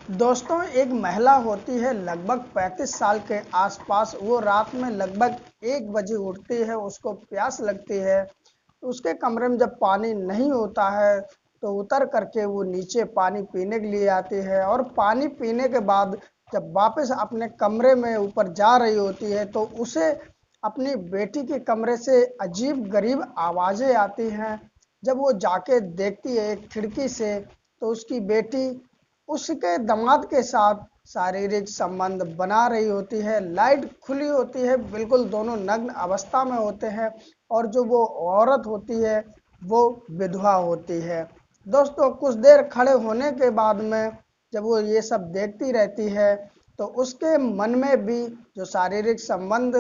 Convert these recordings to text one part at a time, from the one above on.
दोस्तों, एक महिला होती है लगभग 35 साल के आसपास। वो रात में लगभग 1 बजे उठती है। उसको प्यास लगती है। उसके कमरे में जब पानी नहीं होता है तो उतर करके वो नीचे पानी पीने के लिए आती है, और पानी पीने के बाद जब वापस अपने कमरे में ऊपर जा रही होती है तो उसे अपनी बेटी के कमरे से अजीब गरीब आवाज़ें आती हैं। जब वो जाके देखती है एक खिड़की से तो उसकी बेटी उसके दामाद के साथ शारीरिक संबंध बना रही होती है। लाइट खुली होती है, बिल्कुल दोनों नग्न अवस्था में होते हैं, और जो वो औरत होती है वो विधवा होती है। दोस्तों, कुछ देर खड़े होने के बाद में जब वो ये सब देखती रहती है तो उसके मन में भी जो शारीरिक संबंध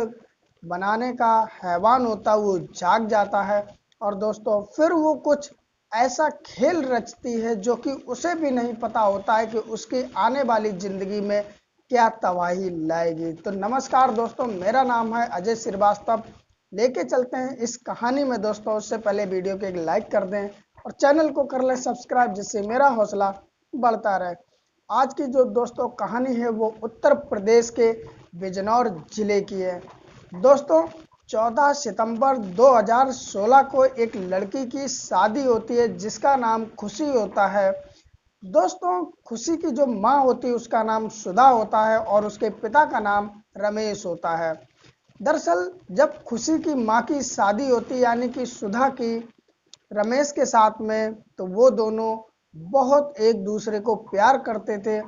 बनाने का हैवान होता है वो जाग जाता है। और दोस्तों, फिर वो कुछ ऐसा खेल रचती है जो कि उसे भी नहीं पता होता है कि उसकी आने वाली ज़िंदगी में क्या तबाही लाएगी। तो नमस्कार दोस्तों, मेरा नाम है अजय श्रीवास्तव। लेके चलते हैं इस कहानी में। दोस्तों, उससे पहले वीडियो को एक लाइक कर दें और चैनल को कर लें सब्सक्राइब, जिससे मेरा हौसला बढ़ता रहे। आज की जो दोस्तों कहानी है वो उत्तर प्रदेश के बिजनौर जिले की है। दोस्तों, 14 सितंबर 2016 को एक लड़की की शादी होती है जिसका नाम खुशी होता है। दोस्तों, खुशी की जो माँ होती है उसका नाम सुधा होता है और उसके पिता का नाम रमेश होता है। दरअसल जब खुशी की माँ की शादी होती यानी कि सुधा की रमेश के साथ में, तो वो दोनों बहुत एक दूसरे को प्यार करते थे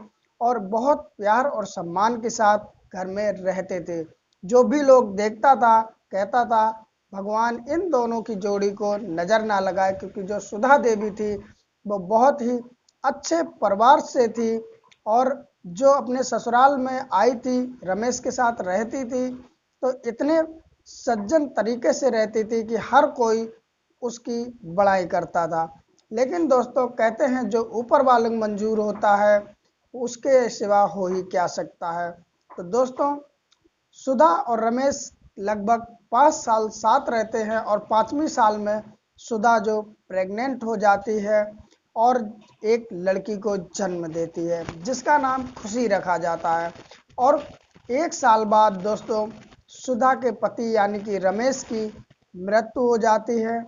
और बहुत प्यार और सम्मान के साथ घर में रहते थे। जो भी लोग देखता था कहता था भगवान इन दोनों की जोड़ी को नज़र ना लगाए, क्योंकि जो सुधा देवी थी वो बहुत ही अच्छे परिवार से थी, और जो अपने ससुराल में आई थी रमेश के साथ रहती थी तो इतने सज्जन तरीके से रहती थी कि हर कोई उसकी बड़ाई करता था। लेकिन दोस्तों, कहते हैं जो ऊपर वाले को मंजूर होता है उसके सिवा हो ही क्या सकता है। तो दोस्तों, सुधा और रमेश लगभग 5 साल साथ रहते हैं, और 5वीं साल में सुधा जो प्रेग्नेंट हो जाती है और एक लड़की को जन्म देती है जिसका नाम खुशी रखा जाता है। और 1 साल बाद दोस्तों, सुधा के पति यानी कि रमेश की मृत्यु हो जाती है।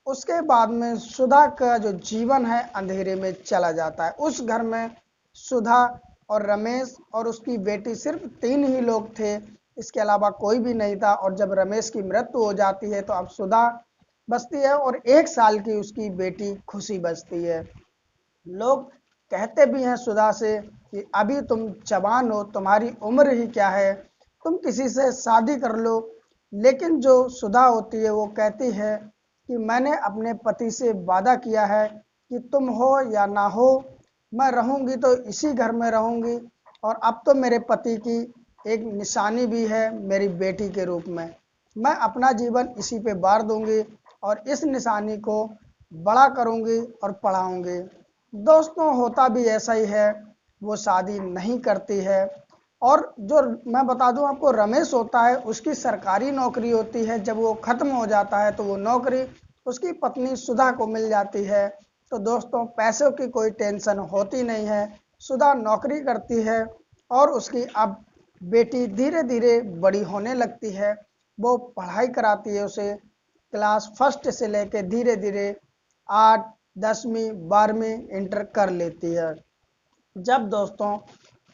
उसके बाद में सुधा का जो जीवन है अंधेरे में चला जाता है। उस घर में सुधा और रमेश और उसकी बेटी सिर्फ 3 ही लोग थे, इसके अलावा कोई भी नहीं था। और जब रमेश की मृत्यु हो जाती है तो अब सुधा बचती है और 1 साल की उसकी बेटी खुशी बचती है। लोग कहते भी हैं सुधा से कि अभी तुम जवान हो, तुम्हारी उम्र ही क्या है, तुम किसी से शादी कर लो। लेकिन जो सुधा होती है वो कहती है कि मैंने अपने पति से वादा किया है कि तुम हो या ना हो, मैं रहूंगी तो इसी घर में रहूंगी, और अब तो मेरे पति की एक निशानी भी है मेरी बेटी के रूप में। मैं अपना जीवन इसी पे वार दूंगी और इस निशानी को बड़ा करूंगी और पढ़ाऊंगी। दोस्तों, होता भी ऐसा ही है, वो शादी नहीं करती है। और जो मैं बता दूं आपको, रमेश होता है उसकी सरकारी नौकरी होती है। जब वो ख़त्म हो जाता है तो वो नौकरी उसकी पत्नी सुधा को मिल जाती है। तो दोस्तों, पैसों की कोई टेंशन होती नहीं है। सुधा नौकरी करती है और उसकी अब बेटी धीरे धीरे बड़ी होने लगती है। वो पढ़ाई कराती है उसे, क्लास फर्स्ट से लेके धीरे धीरे 8, 10वीं 12वीं इंटर कर लेती है। जब दोस्तों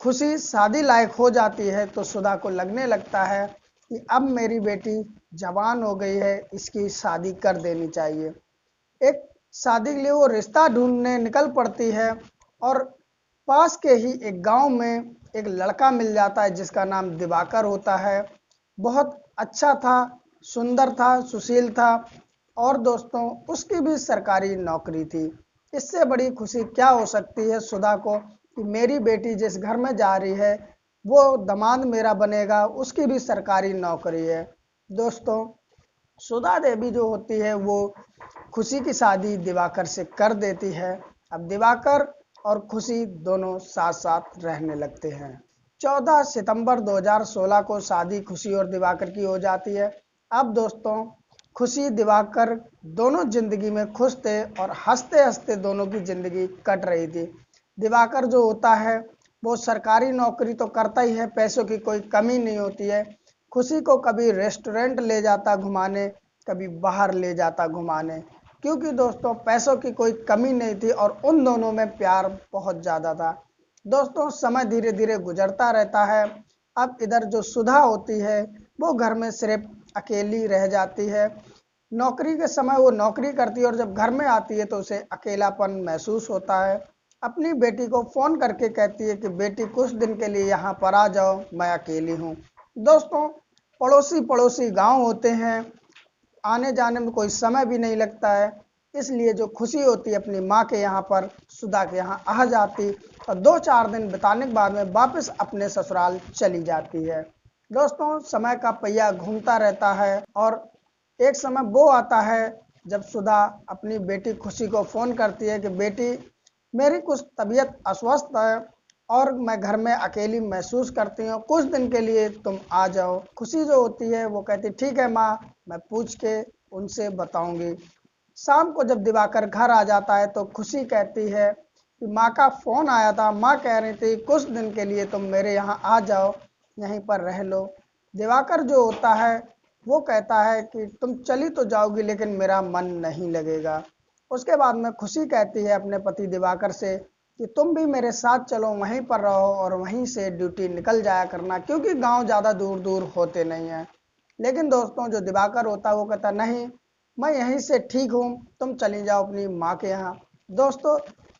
खुशी शादी लायक हो जाती है तो सुधा को लगने लगता है कि अब मेरी बेटी जवान हो गई है, इसकी शादी कर देनी चाहिए। एक शादी के लिए वो रिश्ता ढूंढने निकल पड़ती है, और पास के ही एक गांव में एक लड़का मिल जाता है जिसका नाम दिवाकर होता है। बहुत अच्छा था, सुंदर था, सुशील था, और दोस्तों उसकी भी सरकारी नौकरी थी। इससे बड़ी खुशी क्या हो सकती है सुधा को कि मेरी बेटी जिस घर में जा रही है वो दामाद मेरा बनेगा, उसकी भी सरकारी नौकरी है। दोस्तों, सुधा देवी जो होती है वो खुशी की शादी दिवाकर से कर देती है। अब दिवाकर और खुशी दोनों साथ साथ रहने लगते हैं। 14 सितंबर 2016 को शादी खुशी और दिवाकर की हो जाती है। अब दोस्तों, खुशी दिवाकर दोनों जिंदगी में खुश थे और हंसते हंसते दोनों की जिंदगी कट रही थी। दिवाकर जो होता है वो सरकारी नौकरी तो करता ही है, पैसों की कोई कमी नहीं होती है। खुशी को कभी रेस्टोरेंट ले जाता घुमाने, कभी बाहर ले जाता घुमाने, क्योंकि दोस्तों पैसों की कोई कमी नहीं थी और उन दोनों में प्यार बहुत ज़्यादा था। दोस्तों समय धीरे धीरे गुजरता रहता है। अब इधर जो सुधा होती है वो घर में सिर्फ अकेली रह जाती है। नौकरी के समय वो नौकरी करती है और जब घर में आती है तो उसे अकेलापन महसूस होता है। अपनी बेटी को फ़ोन करके कहती है कि बेटी कुछ दिन के लिए यहाँ पर आ जाओ, मैं अकेली हूँ। दोस्तों पड़ोसी पड़ोसी गांव होते हैं, आने जाने में कोई समय भी नहीं लगता है, इसलिए जो खुशी होती है अपनी माँ के यहाँ पर सुधा के यहाँ आ जाती और 2-4 दिन बिताने के बाद में वापस अपने ससुराल चली जाती है। दोस्तों समय का पहिया घूमता रहता है और एक समय वो आता है जब सुधा अपनी बेटी खुशी को फ़ोन करती है कि बेटी मेरी कुछ तबीयत अस्वस्थ है और मैं घर में अकेली महसूस करती हूँ, कुछ दिन के लिए तुम आ जाओ। खुशी जो होती है वो कहती ठीक है माँ, मैं पूछ के उनसे बताऊंगी। शाम को जब दिवाकर घर आ जाता है तो खुशी कहती है कि माँ का फ़ोन आया था, माँ कह रही थी कुछ दिन के लिए तुम मेरे यहाँ आ जाओ, यहीं पर रह लो। दिवाकर जो होता है वो कहता है कि तुम चली तो जाओगी लेकिन मेरा मन नहीं लगेगा। उसके बाद में खुशी कहती है अपने पति दिवाकर से कि तुम भी मेरे साथ चलो, वहीं पर रहो और वहीं से ड्यूटी निकल जाया करना, क्योंकि गांव ज़्यादा दूर दूर होते नहीं हैं। लेकिन दोस्तों जो दिवाकर होता है वो कहता नहीं, मैं यहीं से ठीक हूँ, तुम चली जाओ अपनी माँ के यहाँ। दोस्तों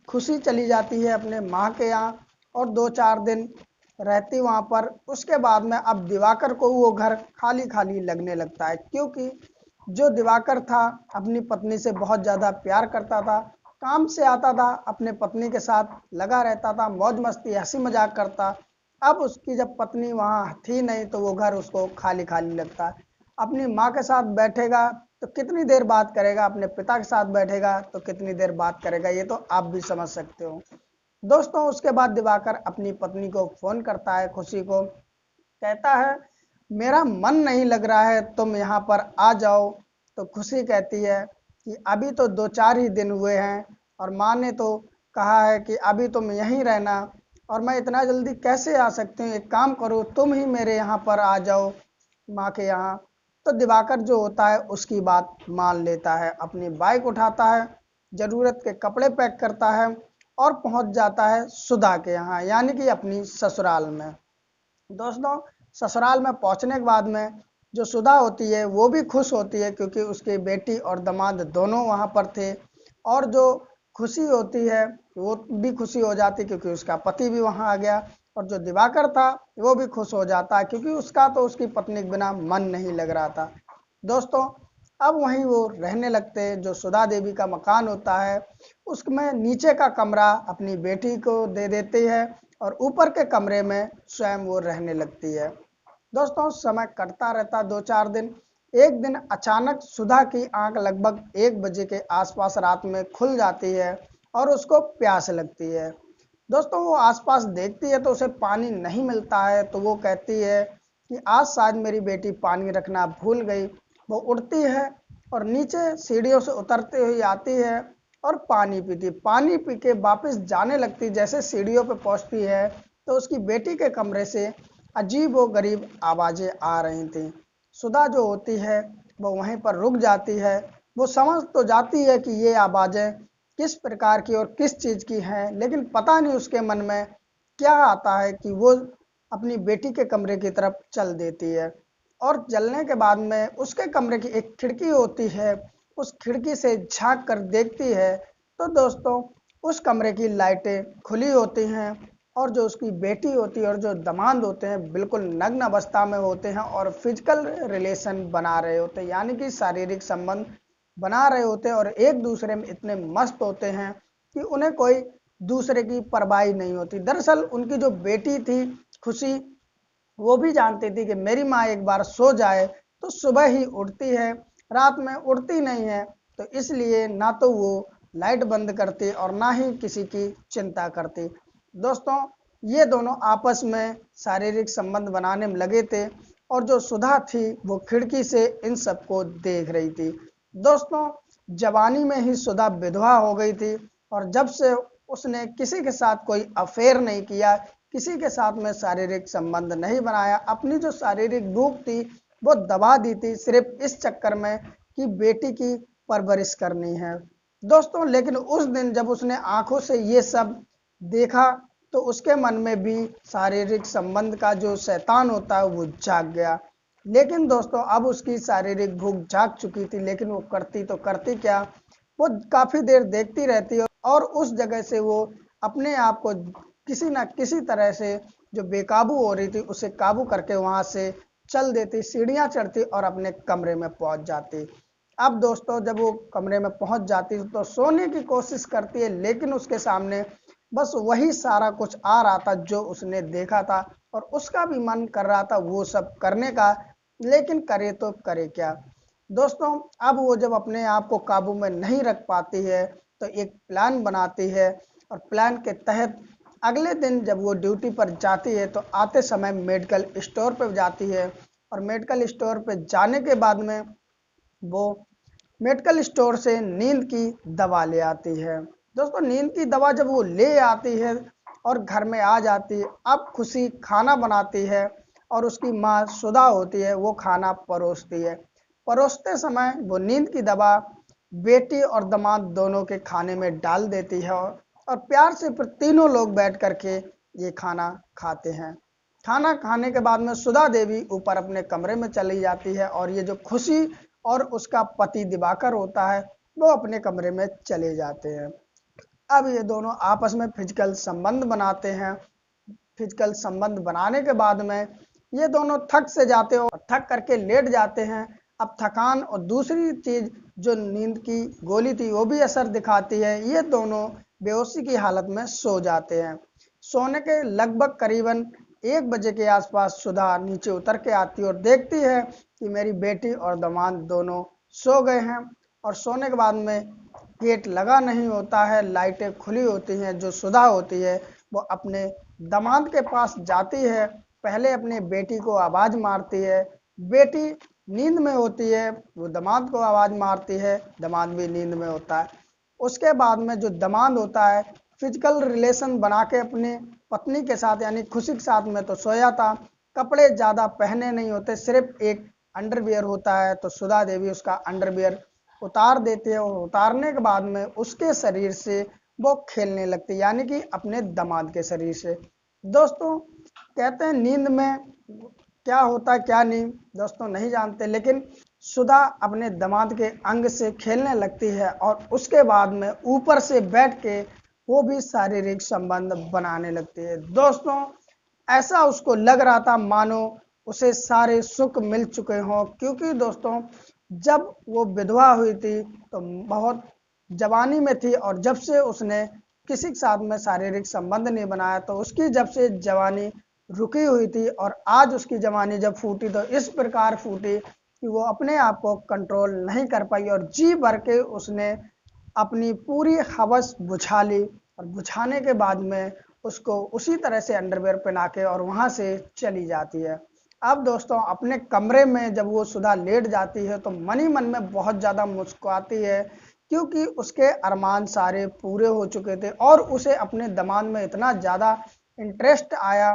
खुशी चली जाती है अपने माँ के यहाँ और 2-4 दिन रहती वहाँ पर। उसके बाद में अब दिवाकर को वो घर खाली खाली लगने लगता है, क्योंकि जो दिवाकर था अपनी पत्नी से बहुत ज़्यादा प्यार करता था, काम से आता था अपने पत्नी के साथ लगा रहता था, मौज मस्ती हंसी मजाक करता। अब उसकी जब पत्नी वहाँ थी नहीं तो वो घर उसको खाली खाली लगता है। अपनी माँ के साथ बैठेगा तो कितनी देर बात करेगा, अपने पिता के साथ बैठेगा तो कितनी देर बात करेगा, ये तो आप भी समझ सकते हो। दोस्तों उसके बाद दिवाकर अपनी पत्नी को फ़ोन करता है खुशी को, कहता है मेरा मन नहीं लग रहा है, तुम यहाँ पर आ जाओ। तो खुशी कहती है कि अभी तो 2-4 ही दिन हुए हैं और माँ ने तो कहा है कि अभी तुम यहीं रहना और मैं इतना जल्दी कैसे आ सकती हूँ, एक काम करो तुम ही मेरे यहाँ पर आ जाओ माँ के यहाँ। तो दिवाकर जो होता है उसकी बात मान लेता है, अपनी बाइक उठाता है, ज़रूरत के कपड़े पैक करता है और पहुँच जाता है सुधा के यहाँ, यानी कि अपनी ससुराल में। दोस्तों ससुराल में पहुंचने के बाद में जो सुधा होती है वो भी खुश होती है, क्योंकि उसकी बेटी और दामाद दोनों वहां पर थे। और जो खुशी होती है वो भी खुशी हो जाती क्योंकि उसका पति भी वहां आ गया। और जो दिवाकर था वो भी खुश हो जाता है क्योंकि उसका तो उसकी पत्नी के बिना मन नहीं लग रहा था। दोस्तों अब वहीं वो रहने लगते हैं। जो सुधा देवी का मकान होता है उसमें नीचे का कमरा अपनी बेटी को दे देती है और ऊपर के कमरे में स्वयं वो रहने लगती है। दोस्तों समय कटता रहता 2-4 दिन। एक दिन अचानक सुधा की आंख लगभग 1 बजे के आसपास रात में खुल जाती है और उसको प्यास लगती है। दोस्तों वो आसपास देखती है तो उसे पानी नहीं मिलता है, तो वो कहती है कि आज शायद मेरी बेटी पानी रखना भूल गई। वो उठती है और नीचे सीढ़ियों से उतरते हुए आती है और पानी पीती, पानी पी के वापस जाने लगती। जैसे सीढ़ियों पे पहुंचती है तो उसकी बेटी के कमरे से अजीब व गरीब आवाज़ें आ रही थी। सुधा जो होती है वो वहीं पर रुक जाती है। वो समझ तो जाती है कि ये आवाज़ें किस प्रकार की और किस चीज़ की हैं, लेकिन पता नहीं उसके मन में क्या आता है कि वो अपनी बेटी के कमरे की तरफ चल देती है। और जलने के बाद में उसके कमरे की एक खिड़की होती है, उस खिड़की से झांक कर देखती है तो दोस्तों उस कमरे की लाइटें खुली होती हैं और जो उसकी बेटी होती है और जो दामाद होते हैं बिल्कुल नग्न अवस्था में होते हैं और फिजिकल रिलेशन बना रहे होते हैं, यानी कि शारीरिक संबंध बना रहे होते हैं और एक दूसरे में इतने मस्त होते हैं कि उन्हें कोई दूसरे की परवाह नहीं होती। दरअसल उनकी जो बेटी थी खुशी, वो भी जानती थी कि मेरी माँ एक बार सो जाए तो सुबह ही उठती है, रात में उठती नहीं है, तो इसलिए ना तो वो लाइट बंद करती और ना ही किसी की चिंता करती। दोस्तों ये दोनों आपस में शारीरिक संबंध बनाने में लगे थे और जो सुधा थी वो खिड़की से इन सबको देख रही थी। दोस्तों जवानी में ही सुधा विधवा हो गई थी और जब से उसने किसी के साथ कोई अफेयर नहीं किया, किसी के साथ में शारीरिक संबंध नहीं बनाया, अपनी जो शारीरिक भूख थी वो दबा दी थी सिर्फ इस चक्कर में कि बेटी की परवरिश करनी है दोस्तों। लेकिन उस दिन जब उसने आंखों से ये सब देखा तो उसके मन में भी शारीरिक संबंध का जो शैतान होता है वो जाग गया। लेकिन दोस्तों अब उसकी शारीरिक भूख जाग चुकी थी, लेकिन वो करती तो करती क्या, वो काफ़ी देर देखती रहती है और उस जगह से वो अपने आप को किसी न किसी तरह से जो बेकाबू हो रही थी उसे काबू करके वहां से चल देती, सीढ़ियां चढ़ती और अपने कमरे में पहुंच जाती। अब दोस्तों जब वो कमरे में पहुंच जाती तो सोने की कोशिश करती है, लेकिन उसके सामने बस वही सारा कुछ आ रहा था जो उसने देखा था और उसका भी मन कर रहा था वो सब करने का, लेकिन करे तो करे क्या दोस्तों। अब वो जब अपने आप को काबू में नहीं रख पाती है तो एक प्लान बनाती है और प्लान के तहत अगले दिन जब वो ड्यूटी पर जाती है तो आते समय मेडिकल स्टोर पर जाती है और मेडिकल स्टोर पर जाने के बाद में वो मेडिकल स्टोर से नींद की दवा ले आती है दोस्तों। नींद की दवा जब वो ले आती है और घर में आ जाती है, अब खुशी खाना बनाती है और उसकी माँ सुधा होती है वो खाना परोसती है। परोसते समय वो नींद की दवा बेटी और दामाद दोनों के खाने में डाल देती है और प्यार से फिर तीनों लोग बैठ करके ये खाना खाते हैं। खाना खाने के बाद में सुधा देवी ऊपर अपने कमरे में चली जाती है और ये जो खुशी और उसका पति दिवाकर होता है वो अपने कमरे में चले जाते हैं। अब ये दोनों आपस में फिजिकल संबंध बनाते हैं। फिजिकल संबंध बनाने के बाद में ये दोनों थक से जाते हैं और थक करके लेट जाते हैं। अब थकान और दूसरी चीज जो नींद की गोली थी वो भी असर दिखाती है, ये दोनों बेहोशी की हालत में सो जाते हैं। सोने के लगभग करीबन 1 बजे के आसपास सुधा नीचे उतर के आती है और देखती है कि मेरी बेटी और दामाद दोनों सो गए हैं और सोने के बाद में गेट लगा नहीं होता है, लाइटें खुली होती हैं। जो सुधा होती है वो अपने दामाद के पास जाती है, पहले अपने बेटी को आवाज मारती है, बेटी नींद में होती है, वो दामाद को आवाज मारती है, दामाद भी नींद में होता है। उसके बाद में जो दामाद होता है फिजिकल रिलेशन बना के अपने पत्नी के साथ यानी खुशी के साथ में तो सोया था, कपड़े ज़्यादा पहने नहीं होते, सिर्फ एक अंडरवियर होता है, तो सुधा देवी उसका अंडरवियर उतार देते हैं और उतारने के बाद में उसके शरीर से वो खेलने लगती यानी कि अपने दामाद के शरीर से। दोस्तों कहते हैं नींद में क्या होता है क्या नहीं दोस्तों नहीं जानते, लेकिन सुधा अपने दामाद के अंग से खेलने लगती है और उसके बाद में ऊपर से बैठ के वो भी शारीरिक संबंध बनाने लगती है। दोस्तों ऐसा उसको लग रहा था मानो उसे सारे सुख मिल चुके हों, क्योंकि दोस्तों जब वो विधवा हुई थी तो बहुत जवानी में थी और जब से उसने किसी के साथ में शारीरिक संबंध नहीं बनाया तो उसकी जब से जवानी रुकी हुई थी और आज उसकी जवानी जब फूटी तो इस प्रकार फूटी कि वो अपने आप को कंट्रोल नहीं कर पाई और जी भर के उसने अपनी पूरी हवस बुझा ली और बुझाने के बाद में उसको उसी तरह से अंडरवेयर पहना के और वहां से चली जाती है। अब दोस्तों अपने कमरे में जब वो सुधा लेट जाती है तो मन ही मन में बहुत ज़्यादा मुस्कुराती है, क्योंकि उसके अरमान सारे पूरे हो चुके थे और उसे अपने दामाद में इतना ज़्यादा इंटरेस्ट आया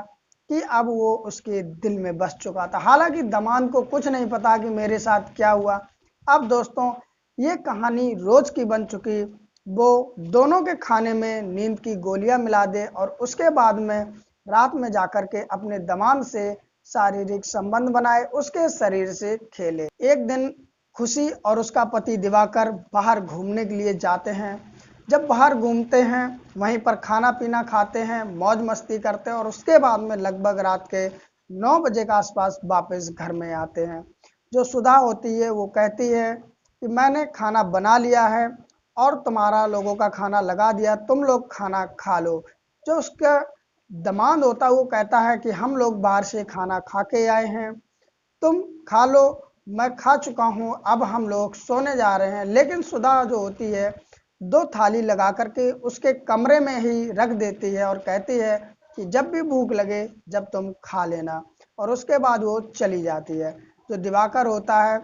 कि अब वो उसके दिल में बस चुका था। हालांकि दामाद को कुछ नहीं पता कि मेरे साथ क्या हुआ। अब दोस्तों ये कहानी रोज की बन चुकी, वो दोनों के खाने में नींद की गोलियां मिला दे और उसके बाद में रात में जाकर के अपने दामाद से शारीरिक संबंध बनाए, उसके शरीर से खेले। एक दिन खुशी और उसका पति दिवाकर बाहर घूमने के लिए जाते हैं। जब बाहर घूमते हैं वहीं पर खाना पीना खाते हैं, मौज मस्ती करते हैं और उसके बाद में लगभग रात के 9 बजे के आसपास वापस घर में आते हैं। जो सुधा होती है वो कहती है कि मैंने खाना बना लिया है और तुम्हारा लोगों का खाना लगा दिया, तुम लोग खाना खा लो। जो उसका दामाद होता है वो कहता है कि हम लोग बाहर से खाना खा के आए हैं, तुम खा लो, मैं खा चुका हूँ, अब हम लोग सोने जा रहे हैं। लेकिन सुधा जो होती है 2 थाली लगा करके उसके कमरे में ही रख देती है और कहती है कि जब भी भूख लगे जब तुम खा लेना, और उसके बाद वो चली जाती है। जो दिवाकर होता है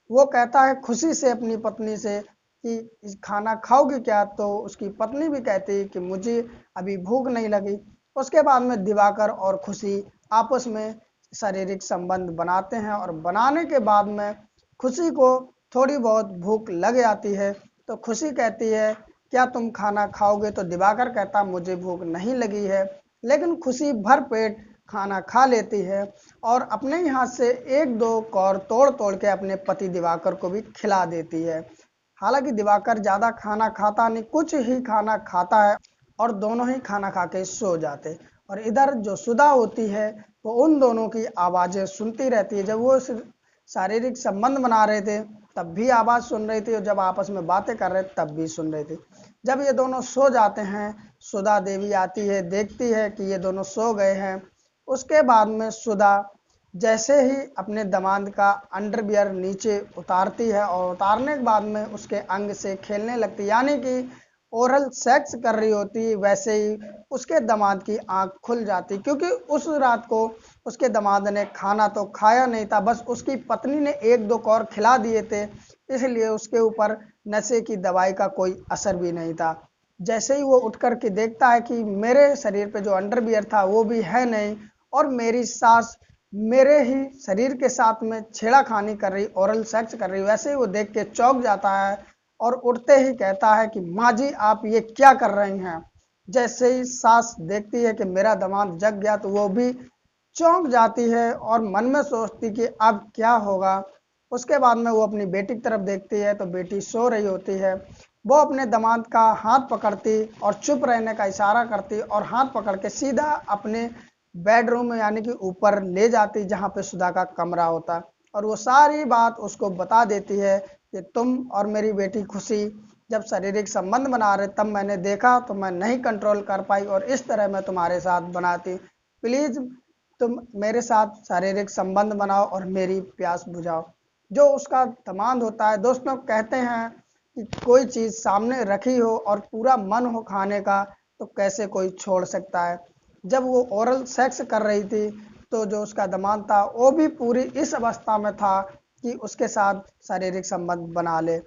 वो कहता है खुशी से अपनी पत्नी से कि खाना खाओगी क्या, तो उसकी पत्नी भी कहती है कि मुझे अभी भूख नहीं लगी। उसके बाद में दिवाकर और खुशी आपस में शारीरिक संबंध बनाते हैं और बनाने के बाद में खुशी को थोड़ी बहुत भूख लग जाती है। तो खुशी कहती है क्या तुम खाना खाओगे, तो दिवाकर कहता मुझे भूख नहीं लगी है। लेकिन खुशी भर पेट खाना खा लेती है और अपने ही हाथ से एक दो कौर तोड़ तोड़ के अपने पति दिवाकर को भी खिला देती है। हालांकि दिवाकर ज़्यादा खाना खाता नहीं, कुछ ही खाना खाता है और दोनों ही खाना खा के सो जाते। और इधर जो सुधा होती है वो उन दोनों की आवाज़ें सुनती रहती है। जब वो शारीरिक संबंध बना रहे थे तब भी आवाज़ सुन रही थी और जब आपस में बातें कर रहे तब भी सुन रही थी। जब ये दोनों सो जाते हैं, सुधा देवी आती है, देखती है कि ये दोनों सो गए हैं। उसके बाद में सुधा जैसे ही अपने दामाद का अंडरवियर नीचे उतारती है और उतारने के बाद में उसके अंग से खेलने लगती, यानी कि ओरल सेक्स कर रही होती, वैसे ही उसके दामाद की आंख खुल जाती। क्योंकि उस रात को उसके दामाद ने खाना तो खाया नहीं था, बस उसकी पत्नी ने एक दो कौर खिला दिए थे, इसलिए उसके ऊपर नशे की दवाई का कोई असर भी नहीं था। जैसे ही वो उठ कर के देखता है कि मेरे शरीर पे जो अंडरवियर था वो भी है नहीं और मेरी सास मेरे ही शरीर के साथ में छेड़ाखानी कर रही, ओरल सेक्स कर रही, वैसे ही वो देख के चौंक जाता है और उठते ही कहता है कि माँ जी आप ये क्या कर रही हैं। जैसे ही सास देखती है कि मेरा दामाद जग गया तो वो भी चौंक जाती है और मन में सोचती कि अब क्या होगा। उसके बाद में वो अपनी बेटी की तरफ देखती है तो बेटी सो रही होती है। वो अपने दामाद का हाथ पकड़ती और चुप रहने का इशारा करती और हाथ पकड़ के सीधा अपने बेडरूम में यानी कि ऊपर ले जाती जहाँ पे सुधा का कमरा होता और वो सारी बात उसको बता देती है कि तुम और मेरी बेटी खुशी जब शारीरिक संबंध बना रहे तब मैंने देखा तो मैं नहीं कंट्रोल कर पाई और इस तरह मैं तुम्हारे साथ बनाती। प्लीज़ तुम मेरे साथ शारीरिक संबंध बनाओ और मेरी प्यास बुझाओ। जो उसका दामाद होता है, दोस्तों कहते हैं कि कोई चीज़ सामने रखी हो और पूरा मन हो खाने का तो कैसे कोई छोड़ सकता है। जब वो ओरल सेक्स कर रही थी तो जो उसका दामाद था वो भी पूरी इस अवस्था में था कि उसके साथ शारीरिक संबंध बना ले।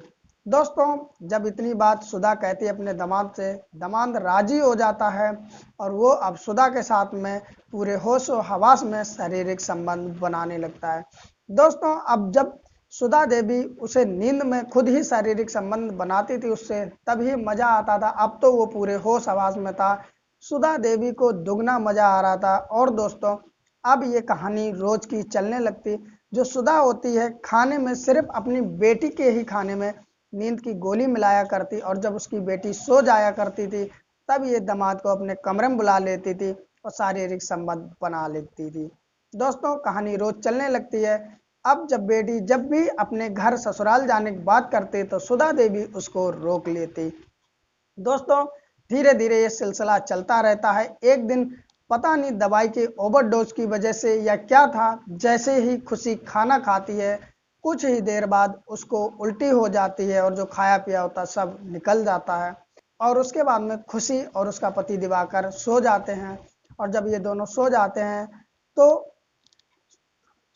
दोस्तों जब इतनी बात सुधा कहती है अपने दामाद से, दामाद राजी हो जाता है और वो अब सुधा के साथ में पूरे होश और हवास में शारीरिक संबंध बनाने लगता है। दोस्तों अब जब सुधा देवी उसे नींद में खुद ही शारीरिक संबंध बनाती थी उससे, तभी मजा आता था। अब तो वो पूरे होश हवास में था, सुधा देवी को दुगना मजा आ रहा था। और दोस्तों अब ये कहानी रोज की चलने लगती। जो सुधा होती है खाने में सिर्फ अपनी बेटी के ही खाने में नींद की गोली मिलाया करती और जब उसकी बेटी सो जाया करती थी तब ये दामाद को अपने कमरे में बुला लेती थी और शारीरिक संबंध बना लेती थी। दोस्तों कहानी रोज चलने लगती है। अब जब बेटी जब भी अपने घर ससुराल जाने की बात करती तो सुधा देवी उसको रोक लेती। दोस्तों धीरे धीरे ये सिलसिला चलता रहता है। एक दिन पता नहीं दवाई के ओवरडोज की वजह से या क्या था, जैसे ही खुशी खाना खाती है कुछ ही देर बाद उसको उल्टी हो जाती है और जो खाया पिया होता सब निकल जाता है। और उसके बाद में खुशी और उसका पति दिवाकर सो जाते हैं और जब ये दोनों सो जाते हैं तो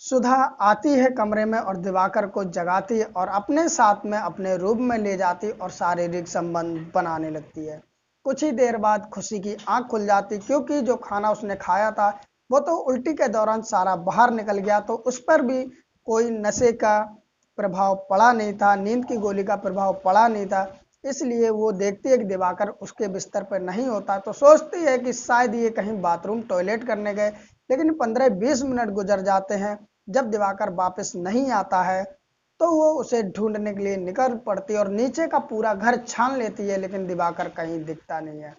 सुधा आती है कमरे में और दिवाकर को जगाती है और अपने साथ में अपने रूम में ले जाती और शारीरिक संबंध बनाने लगती है। कुछ ही देर बाद खुशी की आंख खुल जाती क्योंकि जो खाना उसने खाया था वो तो उल्टी के दौरान सारा बाहर निकल गया, तो उस पर भी कोई नशे का प्रभाव पड़ा नहीं था, नींद की गोली का प्रभाव पड़ा नहीं था। इसलिए वो देखती है कि दिवाकर उसके बिस्तर पर नहीं होता तो सोचती है कि शायद ये कहीं बाथरूम टॉयलेट करने गए। लेकिन 15-20 मिनट गुजर जाते हैं, जब दिवाकर वापस नहीं आता है तो वो उसे ढूंढने के लिए निकल पड़ती है और नीचे का पूरा घर छान लेती है, लेकिन दिवाकर कहीं दिखता नहीं है।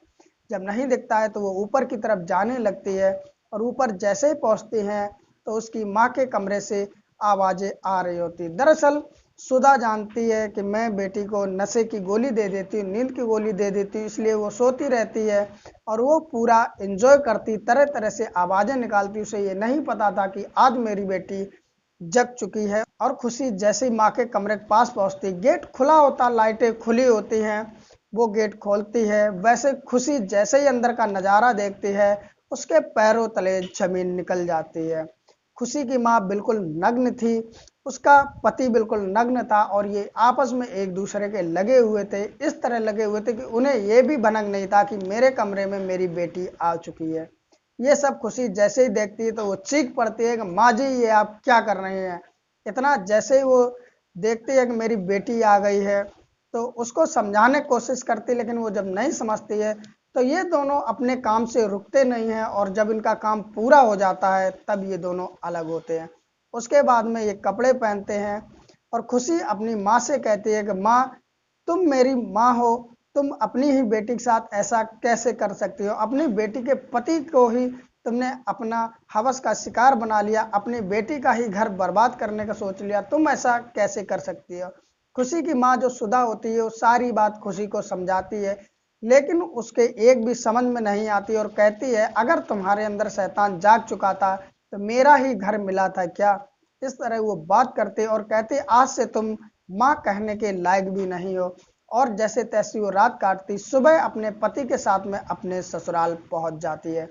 जब नहीं दिखता है तो वो ऊपर की तरफ जाने लगती है और ऊपर जैसे ही पहुंचती हैं तो उसकी माँ के कमरे से आवाज़ें आ रही होती। दरअसल सुधा जानती है कि मैं बेटी को नशे की गोली दे देती हूँ, नींद की गोली दे देती हूँ, इसलिए वो सोती रहती है और वो पूरा एंजॉय करती, तरह तरह से आवाज़ें निकालती। उसे ये नहीं पता था कि आज मेरी बेटी जग चुकी है। और खुशी जैसे ही माँ के कमरे के पास पहुँचती, गेट खुला होता, लाइटें खुली होती हैं, वो गेट खोलती है। वैसे खुशी जैसे ही अंदर का नज़ारा देखती है उसके पैरों तले जमीन निकल जाती है। खुशी की माँ बिल्कुल नग्न थी, उसका पति बिल्कुल नग्न था और ये आपस में एक दूसरे के लगे हुए थे, इस तरह लगे हुए थे कि उन्हें ये भी भनक नहीं था कि मेरे कमरे में मेरी बेटी आ चुकी है। ये सब खुशी जैसे ही देखती है तो वो चीख पड़ती है कि माँ जी ये आप क्या कर रहे हैं। इतना जैसे ही वो देखती है कि मेरी बेटी आ गई है तो उसको समझाने की कोशिश करती है, लेकिन वो जब नहीं समझती है तो ये दोनों अपने काम से रुकते नहीं हैं और जब इनका काम पूरा हो जाता है तब ये दोनों अलग होते हैं। उसके बाद में ये कपड़े पहनते हैं और खुशी अपनी माँ से कहती है कि माँ तुम मेरी माँ हो, तुम अपनी ही बेटी के साथ ऐसा कैसे कर सकती हो। अपनी बेटी के पति को ही तुमने अपना हवस का शिकार बना लिया, अपनी बेटी का ही घर बर्बाद करने का सोच लिया, तुम ऐसा कैसे कर सकती हो। खुशी की माँ जो सुधा होती है वो सारी बात खुशी को समझाती है, लेकिन उसके एक भी समझ में नहीं आती और कहती है अगर तुम्हारे अंदर शैतान जाग चुका था तो मेरा ही घर मिला था क्या। इस तरह वो बात करते और कहते आज से तुम माँ कहने के लायक भी नहीं हो। और जैसे तैसी वो रात काटती सुबह अपने पति के साथ में अपने ससुराल पहुंच जाती है।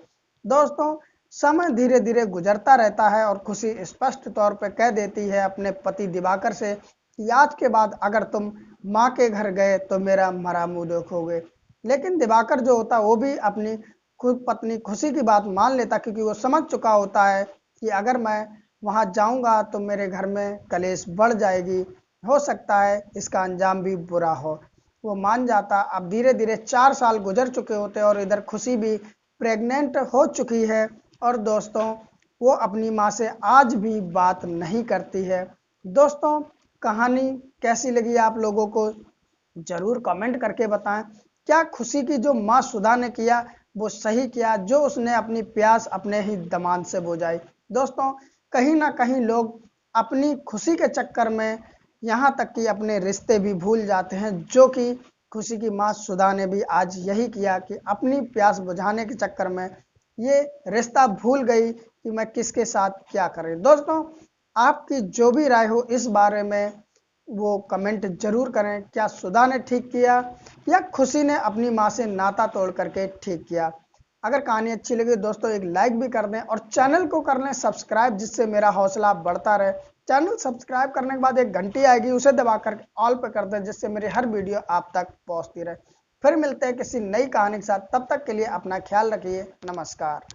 दोस्तों समय धीरे धीरे गुजरता रहता है और खुशी स्पष्ट तौर पर कह देती है अपने पति दिवाकर से कि आज के बाद अगर तुम माँ के घर गए तो मेरा मरा मुंह देखोगे। लेकिन दिवाकर जो होता है वो भी अपनी खुद पत्नी खुशी की बात मान लेता, क्योंकि वो समझ चुका होता है कि अगर मैं वहां जाऊंगा तो मेरे घर में कलेश बढ़ जाएगी, हो सकता है इसका अंजाम भी बुरा हो। वो मान जाता। अब धीरे धीरे 4 साल गुजर चुके होते और इधर खुशी भी प्रेग्नेंट हो चुकी है और दोस्तों वो अपनी माँ से आज भी बात नहीं करती है। दोस्तों कहानी कैसी लगी आप लोगों को जरूर कमेंट करके बताएं। क्या खुशी की जो माँ सुधा ने किया वो सही किया, जो उसने अपनी प्यास अपने ही दामाद से बुझाई। दोस्तों कहीं ना कहीं लोग अपनी खुशी के चक्कर में यहाँ तक कि अपने रिश्ते भी भूल जाते हैं, जो कि खुशी की माँ सुधा ने भी आज यही किया कि अपनी प्यास बुझाने के चक्कर में ये रिश्ता भूल गई कि मैं किसके साथ क्या करें। दोस्तों आपकी जो भी राय हो इस बारे में वो कमेंट जरूर करें। क्या सुधा ने ठीक किया या खुशी ने अपनी माँ से नाता तोड़ करके ठीक किया। अगर कहानी अच्छी लगी दोस्तों एक लाइक भी कर दें और चैनल को कर लें सब्सक्राइब, जिससे मेरा हौसला बढ़ता रहे। चैनल सब्सक्राइब करने के बाद एक घंटी आएगी उसे दबा कर ऑल पे कर दें, जिससे मेरी हर वीडियो आप तक पहुंचती रहे। फिर मिलते हैं किसी नई कहानी के साथ, तब तक के लिए अपना ख्याल रखिए। नमस्कार।